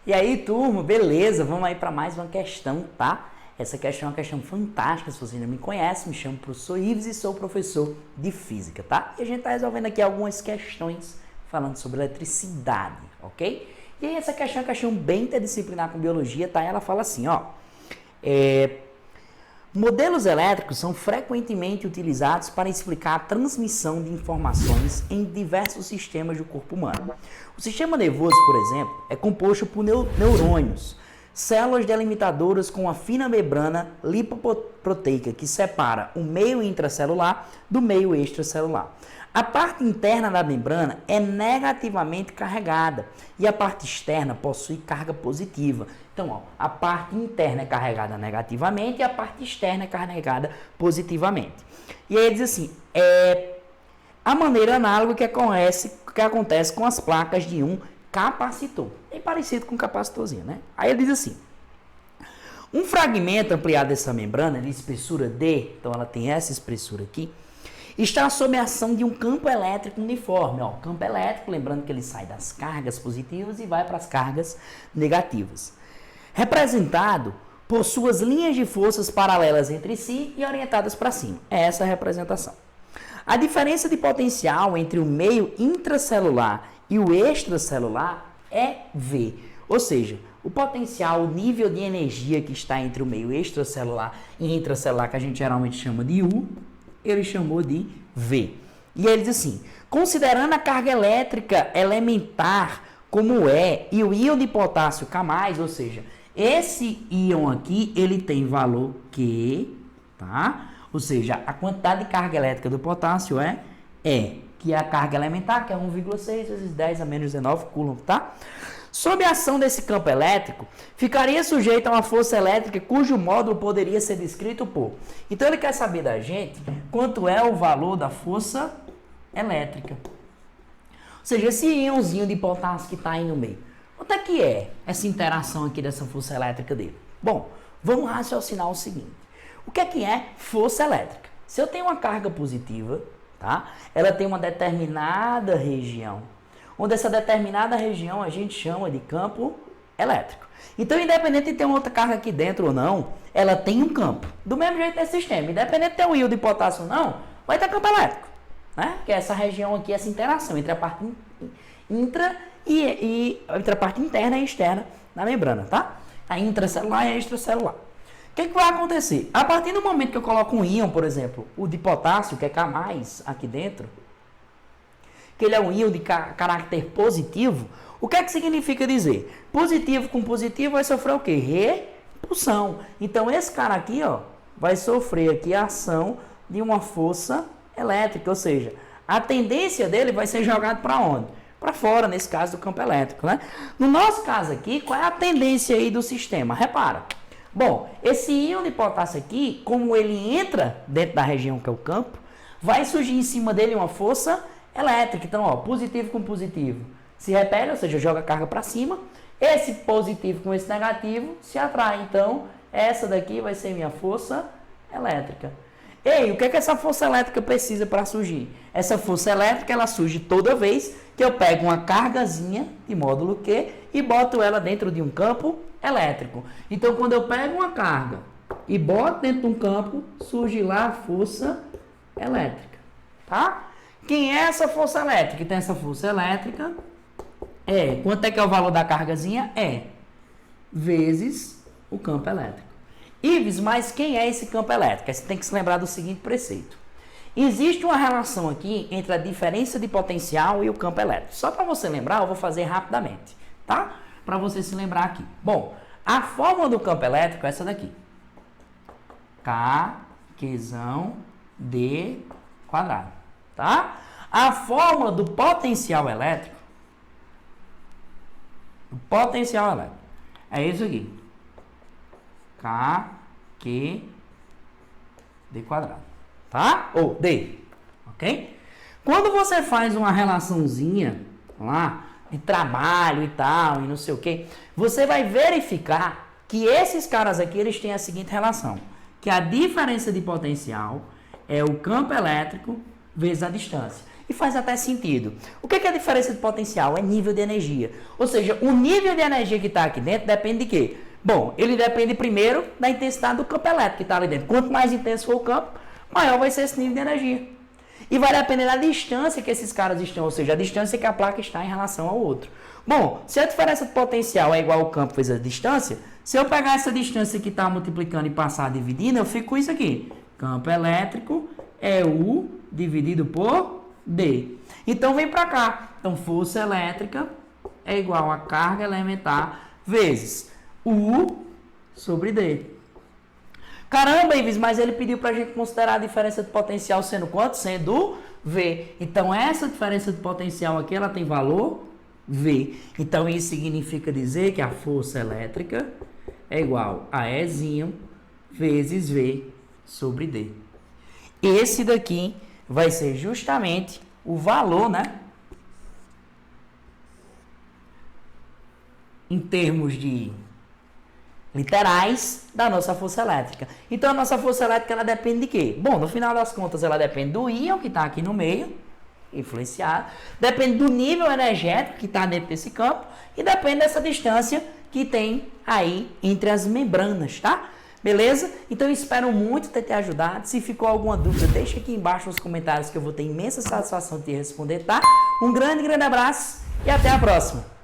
E aí, turma, beleza? Vamos aí para mais uma questão, tá? Essa questão é uma questão fantástica. Se você ainda me conhece, me chamo professor Ives e sou professor de física, tá? E a gente está resolvendo aqui algumas questões falando sobre eletricidade, ok? E aí, essa questão é uma questão bem interdisciplinar com biologia, tá? E ela fala assim, ó. Modelos elétricos são frequentemente utilizados para explicar a transmissão de informações em diversos sistemas do corpo humano. O sistema nervoso, por exemplo, é composto por neurônios, células delimitadoras com uma fina membrana lipoproteica que separa o meio intracelular do meio extracelular. A parte interna da membrana é negativamente carregada e a parte externa possui carga positiva. Então, ó, a parte interna é carregada negativamente e a parte externa é carregada positivamente. E aí ele diz assim, a maneira análoga que acontece com as placas de um capacitor. É parecido com um capacitorzinho, né? Aí ele diz assim, um fragmento ampliado dessa membrana, de espessura D, então ela tem essa espessura aqui, está sob a ação de um campo elétrico uniforme. Ó, campo elétrico, lembrando que ele sai das cargas positivas e vai para as cargas negativas. Representado por suas linhas de forças paralelas entre si e orientadas para cima. É essa a representação. A diferença de potencial entre o meio intracelular e o extracelular é V. Ou seja, o potencial, o nível de energia que está entre o meio extracelular e intracelular, que a gente geralmente chama de U, ele chamou de V. E ele diz assim, considerando a carga elétrica elementar como é e o íon de potássio K+, ou seja, esse íon aqui, ele tem valor Q, tá? Ou seja, a quantidade de carga elétrica do potássio é E, que é a carga elementar, que é 1,6 vezes 10 a menos 19 coulomb, tá? Sob a ação desse campo elétrico, ficaria sujeito a uma força elétrica cujo módulo poderia ser descrito por... Então, ele quer saber da gente quanto é o valor da força elétrica. Ou seja, esse íonzinho de potássio que está aí no meio. Quanto é que é essa interação aqui dessa força elétrica dele? Bom, vamos raciocinar o seguinte. O que é força elétrica? Se eu tenho uma carga positiva, tá? Ela tem uma determinada região, onde essa determinada região a gente chama de campo elétrico. Então, independente de ter uma outra carga aqui dentro ou não, ela tem um campo. Do mesmo jeito desse sistema, independente de ter um íon de potássio ou não, vai ter campo elétrico, né? Que é essa região aqui, essa interação entre a parte entre a parte interna e externa da membrana, tá? A intracelular e a extracelular. O que vai acontecer? A partir do momento que eu coloco um íon, por exemplo, o de potássio, que é K+, aqui dentro, que ele é um íon de caráter positivo, o que significa dizer? Positivo com positivo vai sofrer o quê? Repulsão. Então, esse cara aqui, ó, vai sofrer aqui a ação de uma força elétrica, ou seja, a tendência dele vai ser jogado para onde? Para fora, nesse caso do campo elétrico, né? No nosso caso aqui, qual é a tendência aí do sistema? Repara. Bom, esse íon de potássio aqui, como ele entra dentro da região que é o campo, vai surgir em cima dele uma força elétrica. Então, ó, positivo com positivo se repele, ou seja, joga a carga para cima. Esse positivo com esse negativo se atrai. Então, essa daqui vai ser minha força elétrica. Ei, o que essa força elétrica precisa para surgir? Essa força elétrica, ela surge toda vez que eu pego uma cargazinha de módulo Q e boto ela dentro de um campo elétrico. Então, quando eu pego uma carga e boto dentro de um campo, surge lá a força elétrica, tá? Quem é essa força elétrica? Tem essa força elétrica, quanto é que é o valor da cargazinha? Vezes o campo elétrico. Ives, mas quem é esse campo elétrico? Aí você tem que se lembrar do seguinte preceito. Existe uma relação aqui entre a diferença de potencial e o campo elétrico. Só para você lembrar, eu vou fazer rapidamente, tá? Para você se lembrar aqui. Bom, a fórmula do campo elétrico é essa daqui. K, Qzão, D quadrado, tá? A fórmula do potencial elétrico, é isso aqui. K, Q, D quadrado, tá? Ou D, ok? Quando você faz uma relaçãozinha lá, de trabalho e tal, e não sei o que, você vai verificar que esses caras aqui, eles têm a seguinte relação, que a diferença de potencial é o campo elétrico vezes a distância. e faz até sentido. O que é a diferença de potencial? É nível de energia. Ou seja, o nível de energia que está aqui dentro depende de quê? Bom, ele depende primeiro da intensidade do campo elétrico que está ali dentro. Quanto mais intenso for o campo, maior vai ser esse nível de energia. E vai depender da distância que esses caras estão, ou seja, a distância que a placa está em relação ao outro. Bom, se a diferença de potencial é igual ao campo vezes a distância, se eu pegar essa distância que está multiplicando e passar dividindo, eu fico com isso aqui. Campo elétrico é U dividido por D. Então vem para cá. Então força elétrica é igual a carga elementar vezes U sobre D. Caramba, Ives, mas ele pediu para a gente considerar a diferença de potencial sendo quanto? Sendo V. Então essa diferença de potencial aqui, ela tem valor V. Então isso significa dizer que a força elétrica é igual a Ezinho vezes V sobre D. Esse daqui vai ser justamente o valor, né? Em termos de literais da nossa força elétrica. Então a nossa força elétrica ela depende de quê? Bom, no final das contas ela depende do íon que está aqui no meio, influenciado, depende do nível energético que está dentro desse campo e depende dessa distância que tem aí entre as membranas, tá? Beleza? Então eu espero muito ter te ajudado. Se ficou alguma dúvida, deixa aqui embaixo nos comentários que eu vou ter imensa satisfação de te responder, tá? Um grande abraço e até a próxima!